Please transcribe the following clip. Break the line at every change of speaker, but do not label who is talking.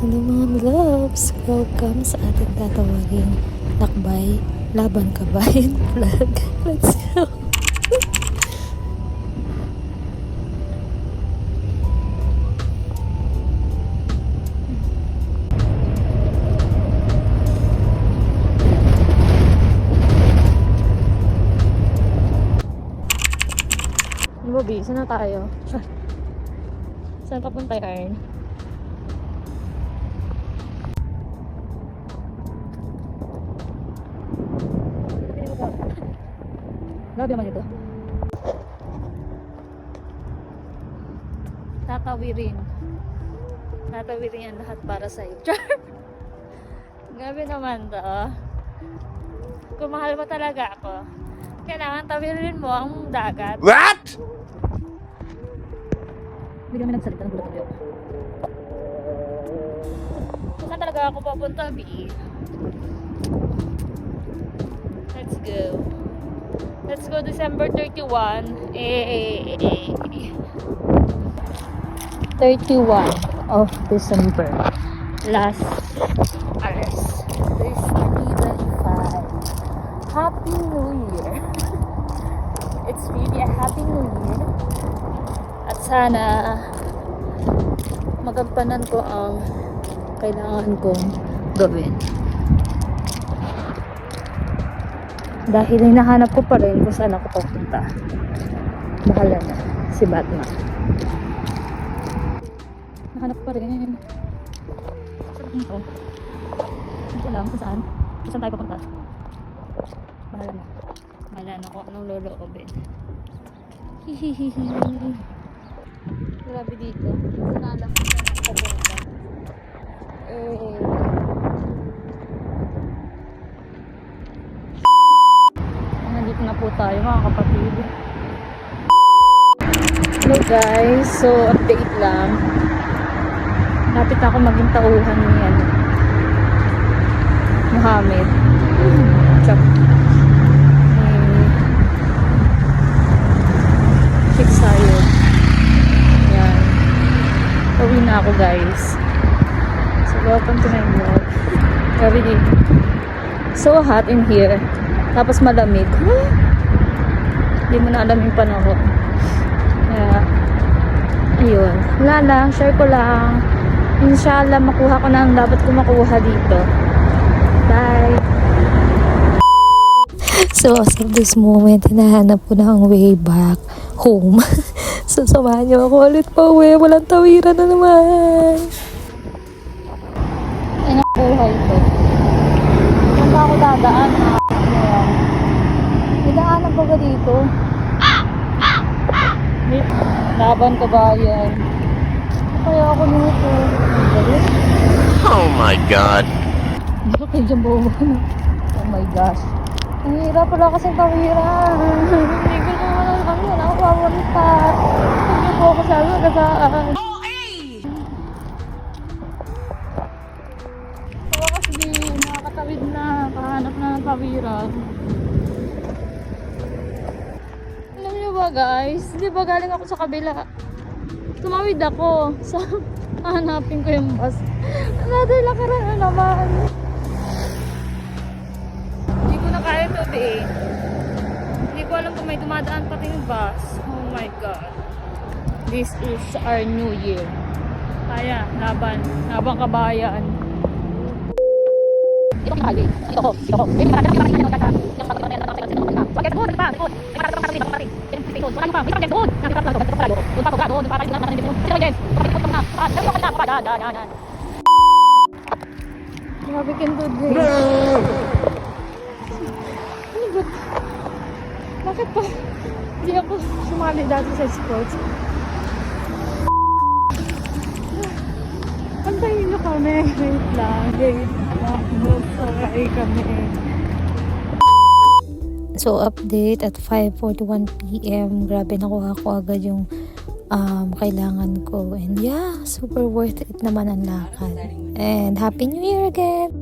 Hello mga loves! Welcome sa ating tatawaging lakbay, laban kabayan vlog. Let's go! Bobby, saan na tayo? Saan papunta yarn? Grabe naman ito. Tatawirin. Tatawirin yan lahat para sa'yo. Grabe naman to. Kung mahal mo talaga ako, kailangan tawirin mo ang dagat.
What?
Hindi kami nagsalita ng gulat ng Diyos. Saan talaga ako papunta, B? Let's go. Let's go December 31. 31 of December. Last hours. This 2025. Happy New Year. It's really a Happy New Year. At sana magampanan ko ang kailangan kong gawin. Dahil hinahanap ko pa rin kung saan ako papunta. Bahala na si Batman. Nahanap ko pa rin. Saan ito? Hindi ko alam kung saan. Kung saan tayo papunta. Bahala na. Bahala na kung anong loloobin. Hihihihi. Grabe dito. Saan alam ko saan ako papunta. Nandito na po tayo mga kapatid. Hello guys, so update lang. Lapit ako maging tauhan ni Muhammad. Chop. Fix tayo. Yan. Pauwi na ako guys. So welcome to my vlog. Grabe dito. So hot in here. Tapos malamig. Hindi mo na alam yung panahon. Kaya, ayun. Wala lang. Share ko lang. Inshallah, makuha ko na ang dapat ko makuha dito. Bye! So, as of this moment, hinahanap ko na ang way back home. So, samahan niyo ako ulit pa uwi. Walang tawiran na naman. Ay, ang buhay ko. Saan ba ako dadaan? Nagdaanan pa ba dito? Laban kabayan. Kaya ako nito.
Oh my God.
Hindi kayo dyan buwan. Oh my gosh. Ang hirap pala kasing tawiran. Hindi ko naman kami. Wala ako papunta. Hindi po ako sabi magasaan. Kaya kasi nakakatawid na. Kahanap na ng tawiran. Alam niyo ba guys? Di ba galing ako sa kabila? Tumawid ako. So, hanapin ko yung bus. Another lakaran na naman. Hindi ko na kaya ito eh. Hindi ko alam kung may dumadaan pati yung bus. Oh my God. This is our new year. Kaya, laban. Laban kabayan. Ito ang highway. Ito ko. Ito ko. Bakit doon? Bakit doon? Grabe kintod eh. Ano ba? Bakit pa? Hindi ako sumali dati sa sports. Antayin nyo kami. Wait lang. Wait lang. Saray kami. So, update at 5:41 PM. Grabe, nakuha ko agad yung kailangan ko. And yeah, super worth it naman ang lakad. And Happy New Year again!